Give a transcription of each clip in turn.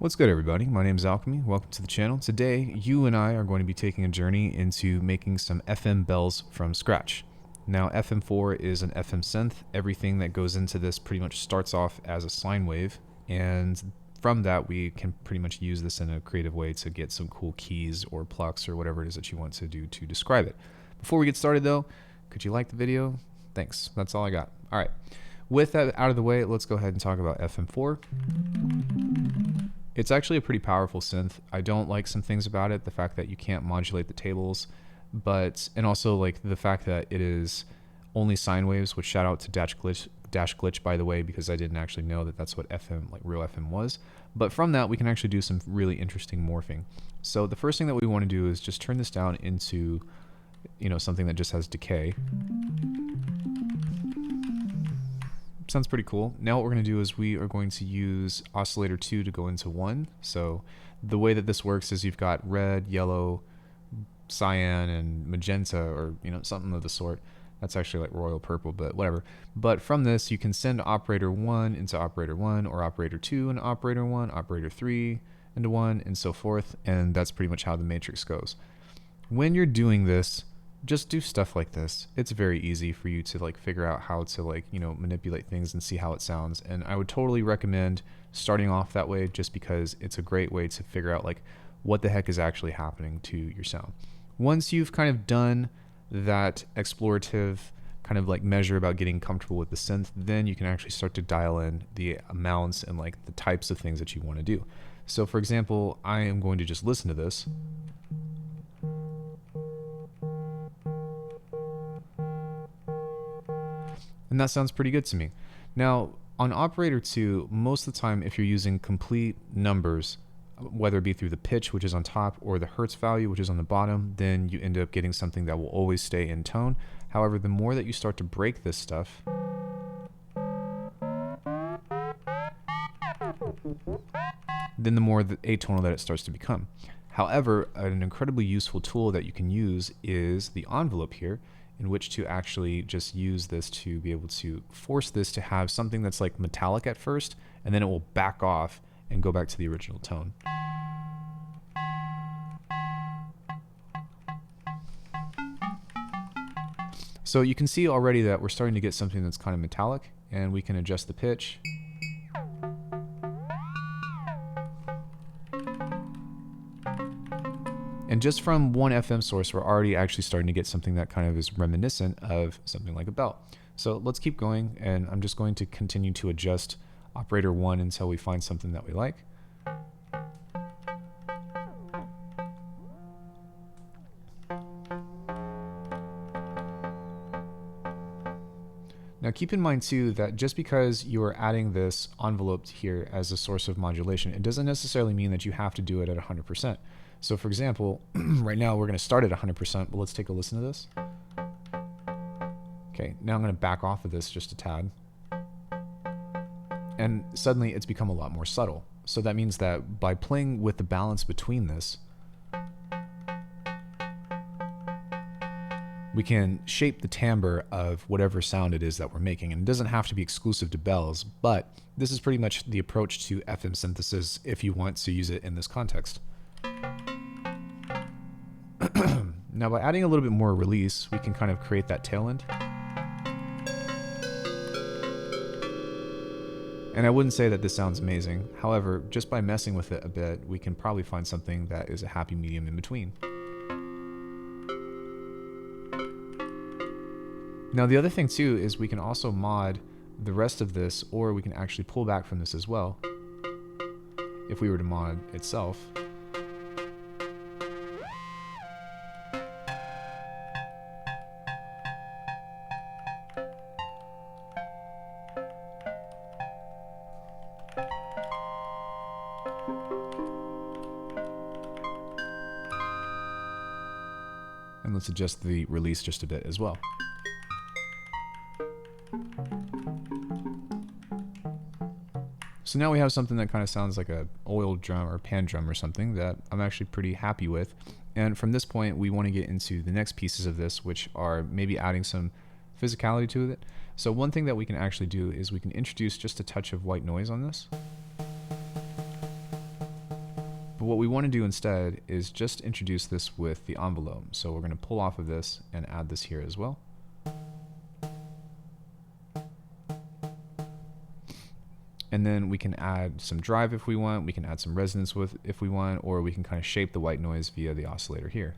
What's good, everybody? My name is Alckemy. Welcome to the channel. Today, you and I are going to be taking a journey into making some FM bells from scratch. Now, FM-4 is an FM synth. Everything that goes into this pretty much starts off as a sine wave, and from that, we can pretty much use this in a creative way to get some cool keys or plucks or whatever it is that you want to do to describe it. Before we get started, though, could you like the video? Thanks. That's all I got. All right. With that out of the way, let's go ahead and talk about FM-4. It's actually a pretty powerful synth. I don't like some things about it, the fact that you can't modulate the tables, and also like the fact that it is only sine waves, which shout out to Dash Glitch, by the way, because I didn't actually know that that's what FM, like real FM was. But from that, we can actually do some really interesting morphing. So the first thing that we want to do is just turn this down into, something that just has decay. Sounds pretty cool. Now what we're going to do is we are going to use oscillator 2 to go into 1. So the way that this works is you've got red, yellow, cyan, and magenta, or something of the sort. That's actually like royal purple, but whatever. But from this, you can send operator 1 into operator 1, or operator 2 into operator 1, operator 3 into 1, and so forth. And that's pretty much how the matrix goes. When you're doing this, just do stuff like this. It's very easy for you to figure out how to manipulate things and see how it sounds. And I would totally recommend starting off that way, just because it's a great way to figure out what the heck is actually happening to your sound. Once you've kind of done that explorative kind of measure about getting comfortable with the synth, then you can actually start to dial in the amounts and the types of things that you want to do. So for example, I am going to just listen to this. And that sounds pretty good to me. Now, on operator 2, most of the time, if you're using complete numbers, whether it be through the pitch, which is on top, or the hertz value, which is on the bottom, then you end up getting something that will always stay in tone. However, the more that you start to break this stuff, then the more atonal that it starts to become. However, an incredibly useful tool that you can use is the envelope here, in which to actually just use this to be able to force this to have something that's metallic at first, and then it will back off and go back to the original tone. So you can see already that we're starting to get something that's kind of metallic, and we can adjust the pitch. And just from one FM source, we're already actually starting to get something that kind of is reminiscent of something like a bell. So let's keep going, and I'm just going to continue to adjust operator 1 until we find something that we like. Now keep in mind too that just because you are adding this envelope here as a source of modulation, it doesn't necessarily mean that you have to do it at 100%. So for example, right now we're going to start at 100%, but let's take a listen to this. Okay, now I'm going to back off of this just a tad. And suddenly it's become a lot more subtle. So that means that by playing with the balance between this, we can shape the timbre of whatever sound it is that we're making. And it doesn't have to be exclusive to bells, but this is pretty much the approach to FM synthesis if you want to use it in this context. Now by adding a little bit more release, we can kind of create that tail end. And I wouldn't say that this sounds amazing. However, just by messing with it a bit, we can probably find something that is a happy medium in between. Now the other thing too is we can also mod the rest of this, or we can actually pull back from this as well if we were to mod itself. And let's adjust the release just a bit as well. So now we have something that kind of sounds like a oil drum or pan drum or something that I'm actually pretty happy with. And from this point, we want to get into the next pieces of this, which are maybe adding some physicality to it. So one thing that we can actually do is we can introduce just a touch of white noise on this. But what we want to do instead is just introduce this with the envelope. So we're going to pull off of this and add this here as well. And then we can add some drive if we want, we can add some resonance with if we want, or we can kind of shape the white noise via the oscillator here.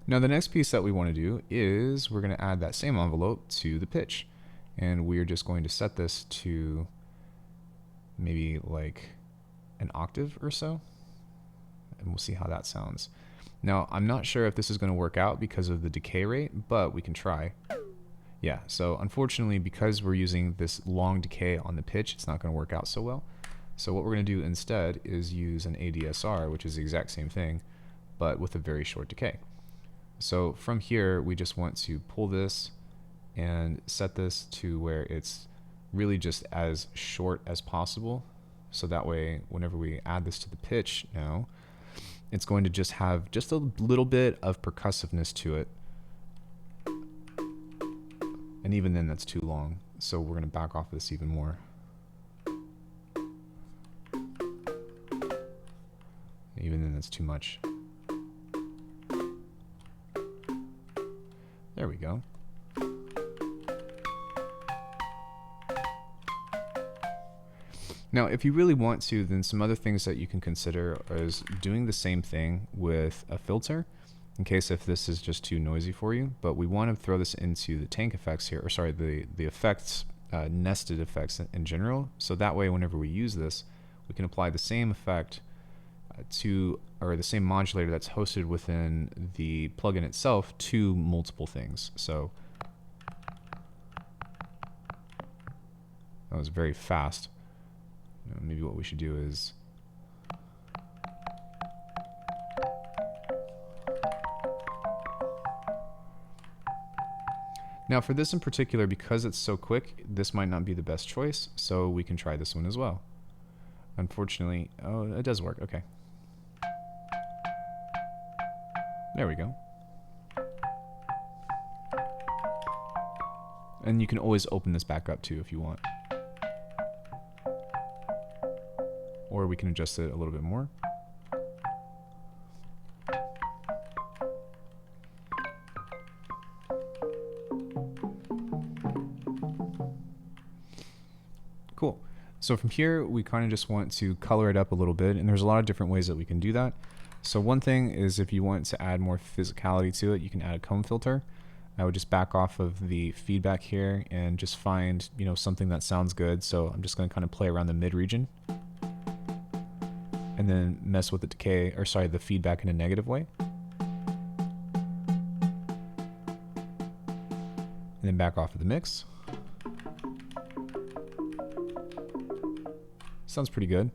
Now the next piece that we want to do is we're going to add that same envelope to the pitch, and we're just going to set this to maybe like an octave or so, and we'll see how that sounds. Now I'm not sure if this is going to work out because of the decay rate, but we can try. Yeah, so unfortunately because we're using this long decay on the pitch, it's not going to work out so well. So what we're going to do instead is use an ADSR, which is the exact same thing but with a very short decay. So from here, we just want to pull this and set this to where it's really just as short as possible. So that way, whenever we add this to the pitch now, it's going to just have just a little bit of percussiveness to it. And even then, that's too long. So we're going to back off this even more. Even then, that's too much. There we go. Now, if you really want to, then some other things that you can consider is doing the same thing with a filter, in case if this is just too noisy for you. But we want to throw this into the tank effects here, or sorry, the effects, nested effects in general. So that way, whenever we use this, we can apply the same effect or the same modulator that's hosted within the plugin itself to multiple things. So that was very fast. Maybe what we should do is now for this in particular, because it's so quick, this might not be the best choice, so we can try this one as well. Unfortunately, oh, it does work. Okay. There we go. And you can always open this back up too if you want. Or we can adjust it a little bit more. Cool. So from here, we kind of just want to color it up a little bit, and there's a lot of different ways that we can do that. So one thing is if you want to add more physicality to it, you can add a comb filter. I would just back off of the feedback here and just find, you know, something that sounds good. So I'm just going to kind of play around the mid region and then mess with the decay, or sorry, the feedback in a negative way. And then back off of the mix. Sounds pretty good.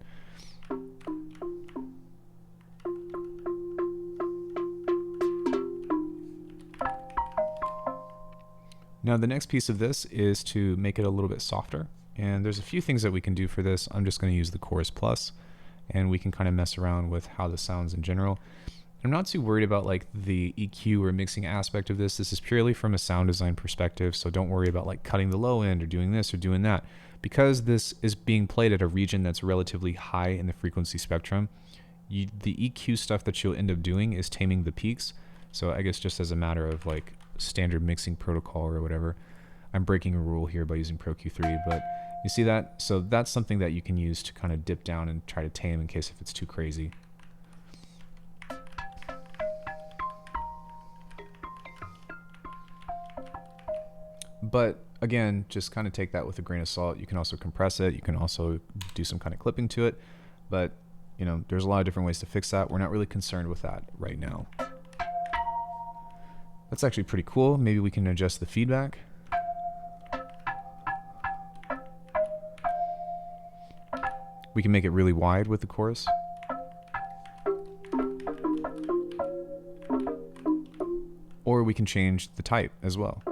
Now the next piece of this is to make it a little bit softer, and there's a few things that we can do for this. I'm just going to use the chorus plus, and we can kind of mess around with how this sounds in general. I'm not too worried about like the EQ or mixing aspect of this. This is purely from a sound design perspective, so don't worry about like cutting the low end or doing this or doing that. Because this is being played at a region that's relatively high in the frequency spectrum, the EQ stuff that you'll end up doing is taming the peaks. So I guess just as a matter of like standard mixing protocol or whatever, I'm breaking a rule here by using Pro Q3, but you see that? So that's something that you can use to kind of dip down and try to tame in case if it's too crazy. But again, just kind of take that with a grain of salt. You can also compress it. You can also do some kind of clipping to it. But, you know, there's a lot of different ways to fix that. We're not really concerned with that right now. That's actually pretty cool. Maybe we can adjust the feedback. We can make it really wide with the chorus. Or we can change the type as well.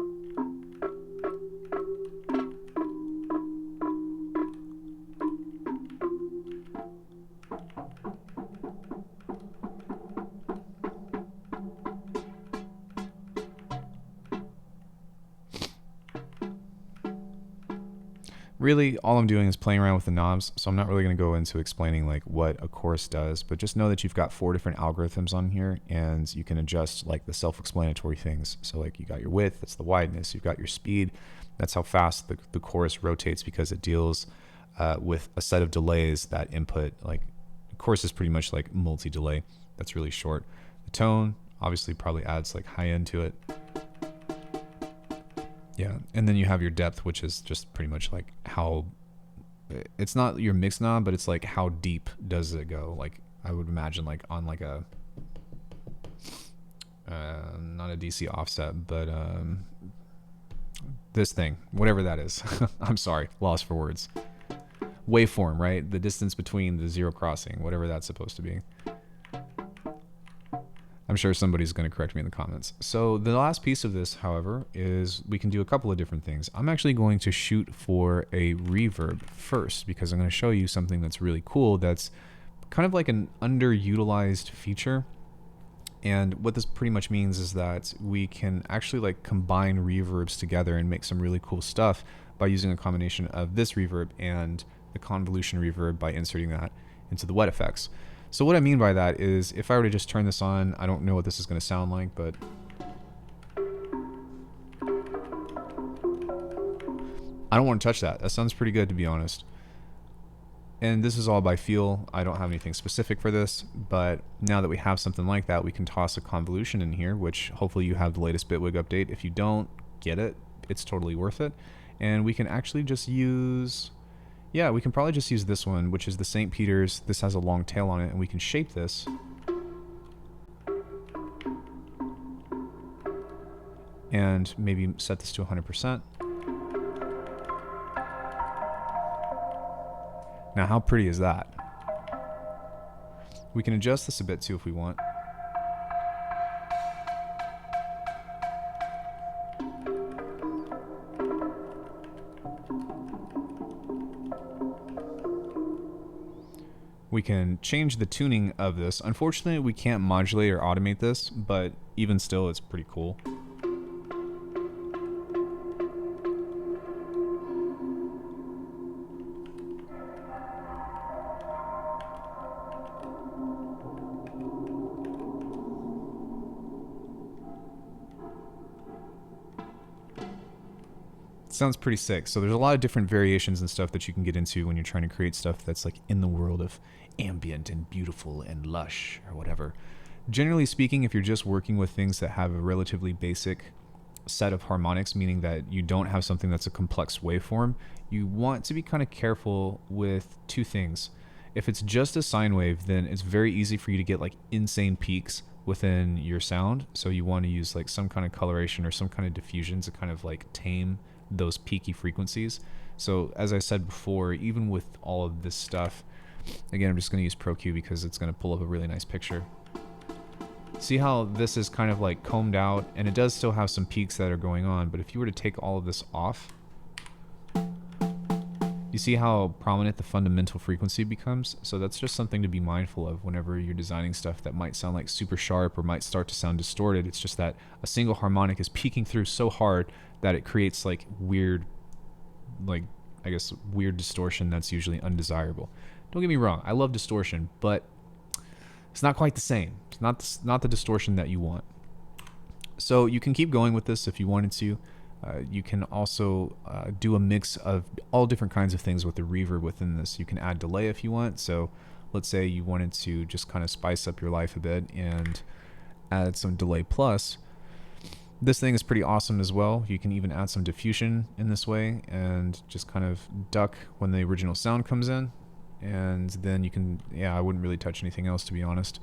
Really, all I'm doing is playing around with the knobs, so I'm not really going to go into explaining like what a chorus does, but just know that you've got 4 different algorithms on here, and you can adjust like the self-explanatory things. So like you got your width, that's the wideness, you've got your speed, that's how fast the chorus rotates, because it deals with a set of delays that input. Like chorus is pretty much like multi-delay, that's really short. The tone obviously probably adds like high end to it. Yeah, and then you have your depth, which is just pretty much like how, it's not your mix knob, but it's like how deep does it go. Like I would imagine like on like a, not a DC offset, but this thing, whatever that is. I'm sorry, lost for words. Waveform, right? The distance between the zero crossing, whatever that's supposed to be. I'm sure somebody's going to correct me in the comments. So the last piece of this, however, is we can do a couple of different things. I'm actually going to shoot for a reverb first, because I'm going to show you something that's really cool that's kind of like an underutilized feature. And what this pretty much means is that we can actually like combine reverbs together and make some really cool stuff by using a combination of this reverb and the convolution reverb by inserting that into the wet effects. So what I mean by that is, if I were to just turn this on, I don't know what this is going to sound like, but I don't want to touch that. That sounds pretty good, to be honest. And this is all by feel. I don't have anything specific for this, but now that we have something like that, we can toss a convolution in here, which hopefully you have the latest Bitwig update. If you don't get it, it's totally worth it. And we can actually just use... yeah, we can probably just use this one, which is the St. Peter's. This has a long tail on it, and we can shape this. And maybe set this to 100%. Now, how pretty is that? We can adjust this a bit too if we want. We can change the tuning of this. Unfortunately, we can't modulate or automate this, but even still, it's pretty cool. Sounds pretty sick. So there's a lot of different variations and stuff that you can get into when you're trying to create stuff that's like in the world of ambient and beautiful and lush or whatever. Generally speaking, if you're just working with things that have a relatively basic set of harmonics, meaning that you don't have something that's a complex waveform, you want to be kind of careful with 2 things. If it's just a sine wave, then it's very easy for you to get like insane peaks within your sound. So you want to use like some kind of coloration or some kind of diffusion to kind of like tame those peaky frequencies. So as I said before, even with all of this stuff, again, I'm just going to use ProQ because it's going to pull up a really nice picture. See how this is kind of like combed out, and it does still have some peaks that are going on, but if you were to take all of this off, you see how prominent the fundamental frequency becomes? So that's just something to be mindful of whenever you're designing stuff that might sound like super sharp or might start to sound distorted. It's just that a single harmonic is peaking through so hard that it creates like weird, like I guess weird distortion that's usually undesirable. Don't get me wrong, I love distortion, but it's not quite the same. It's not the distortion that you want. So you can keep going with this if you wanted to. You can also do a mix of all different kinds of things with the reverb within this. You can add delay if you want. So let's say you wanted to just kind of spice up your life a bit and add some delay plus. This thing is pretty awesome as well. You can even add some diffusion in this way and just kind of duck when the original sound comes in. And then you can, yeah, I wouldn't really touch anything else, to be honest.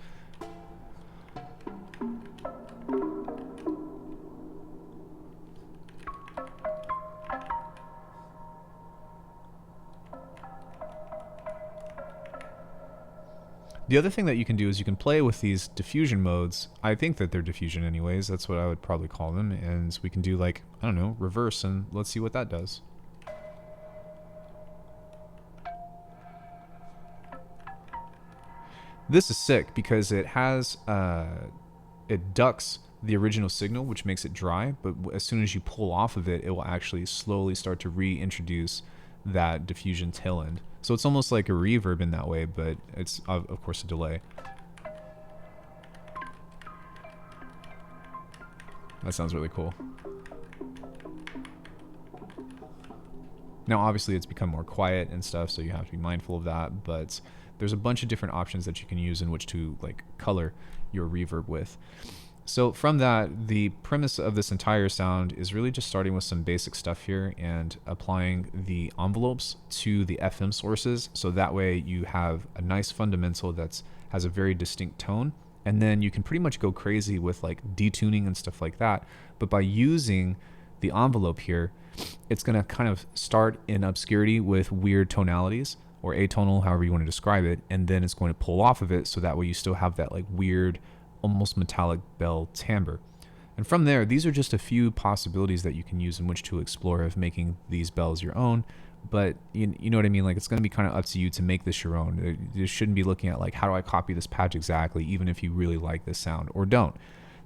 The other thing that you can do is you can play with these diffusion modes. I think that they're diffusion anyways. That's what I would probably call them. And we can do like, I don't know, reverse, and let's see what that does. This is sick because it has, it ducks the original signal, which makes it dry. But as soon as you pull off of it, it will actually slowly start to reintroduce that diffusion tail end. So it's almost like a reverb in that way, but it's of course a delay. That sounds really cool. Now obviously it's become more quiet and stuff, so you have to be mindful of that, but there's a bunch of different options that you can use in which to like color your reverb with. So from that, the premise of this entire sound is really just starting with some basic stuff here and applying the envelopes to the FM sources, so that way you have a nice fundamental that has a very distinct tone, and then you can pretty much go crazy with like detuning and stuff like that. But by using the envelope here, it's going to kind of start in obscurity with weird tonalities, or atonal, however you want to describe it, and then it's going to pull off of it, so that way you still have that like weird, almost metallic bell timbre. And from there, these are just a few possibilities that you can use in which to explore of making these bells your own. But you know what I mean? Like, it's going to be kind of up to you to make this your own. You shouldn't be looking at like, how do I copy this patch exactly, even if you really like this sound, or don't.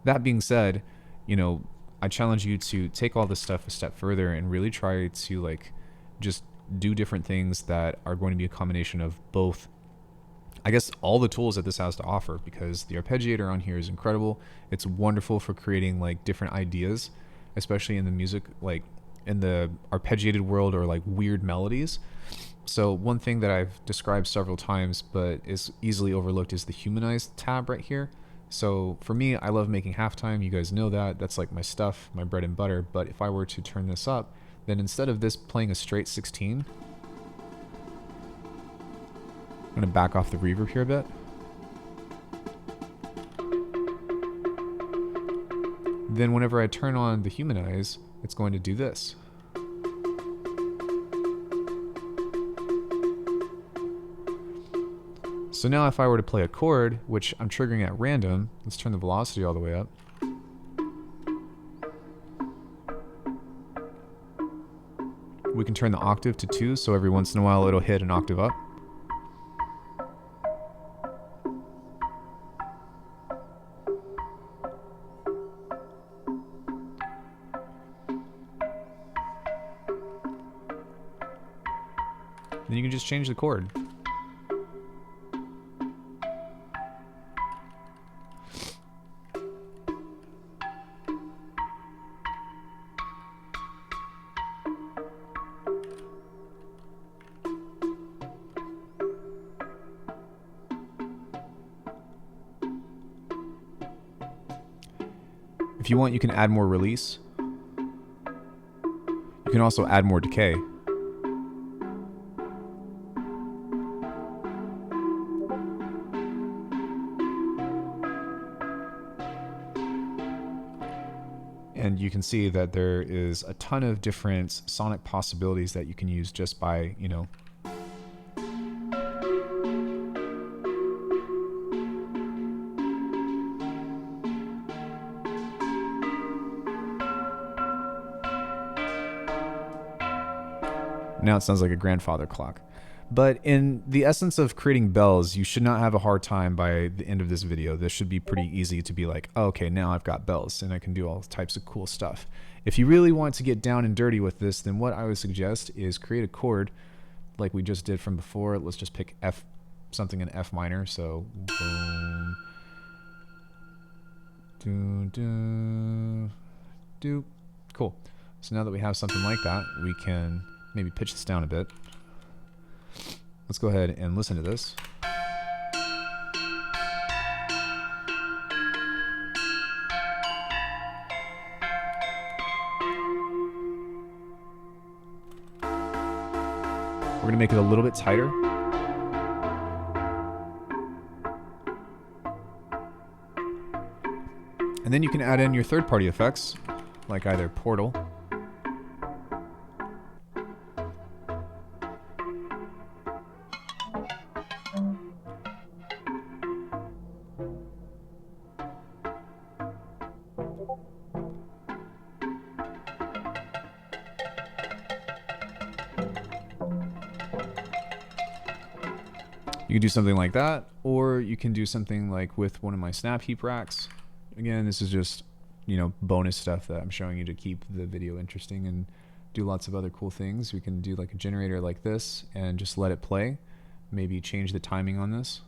That being said, you know, I challenge you to take all this stuff a step further and really try to like just do different things that are going to be a combination of both, I guess, all the tools that this has to offer, because the arpeggiator on here is incredible. It's wonderful for creating like different ideas, especially in the music, like in the arpeggiated world, or like weird melodies. So one thing that I've described several times but is easily overlooked is the humanized tab right here. So for me, I love making halftime. You guys know that. That's like my stuff, my bread and butter. But if I were to turn this up, then instead of this playing a straight 16, I'm going to back off the reverb here a bit. Then whenever I turn on the humanize, it's going to do this. So now if I were to play a chord, which I'm triggering at random, let's turn the velocity all the way up. We can turn the octave to 2, so every once in a while it'll hit an octave up. Then you can just change the chord. If you want, you can add more release. You can also add more decay. And you can see that there is a ton of different sonic possibilities that you can use just by, you know, now it sounds like a grandfather clock. But in the essence of creating bells, you should not have a hard time by the end of this video. This should be pretty easy to be like, oh, okay, now I've got bells and I can do all types of cool stuff. If you really want to get down and dirty with this, then what I would suggest is create a chord like we just did from before. Let's just pick F, something in F minor. So boom, do, do, do. Cool. So now that we have something like that, we can maybe pitch this down a bit. Let's go ahead and listen to this. We're going to make it a little bit tighter. And then you can add in your third-party effects, like either Portal. You can do something like that, or you can do something like with one of my snap heap racks. Again, this is just, you know, bonus stuff that I'm showing you to keep the video interesting and do lots of other cool things. We can do like a generator like this and just let it play. Maybe change the timing on this.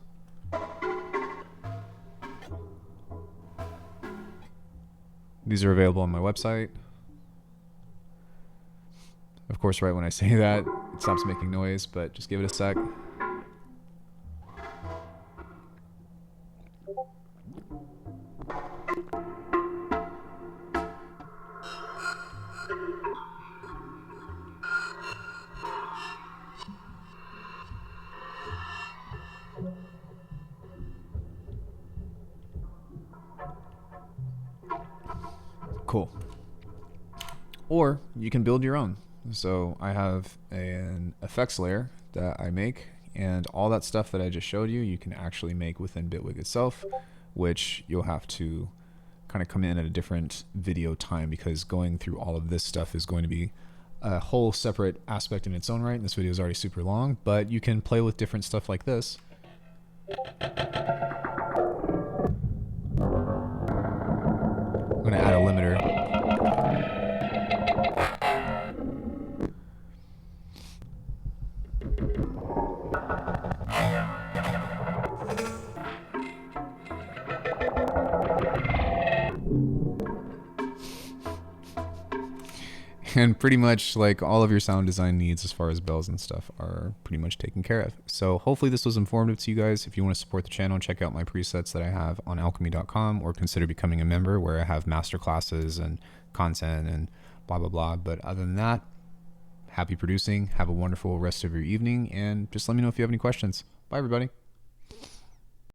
These are available on my website. Of course, right when I say that, it stops making noise, but just give it a sec. Cool. Or you can build your own. So I have an effects layer that I make, and all that stuff that I just showed you, you can actually make within Bitwig itself, which you'll have to kind of come in at a different video time, because going through all of this stuff is going to be a whole separate aspect in its own right. And this video is already super long, but you can play with different stuff like this. I'm going to add a limiter. And pretty much like all of your sound design needs as far as bells and stuff are pretty much taken care of. So hopefully this was informative to you guys. If you want to support the channel, check out my presets that I have on alckemy.com, or consider becoming a member where I have master classes and content and blah, blah, blah. But other than that, happy producing. Have a wonderful rest of your evening, and just let me know if you have any questions. Bye, everybody.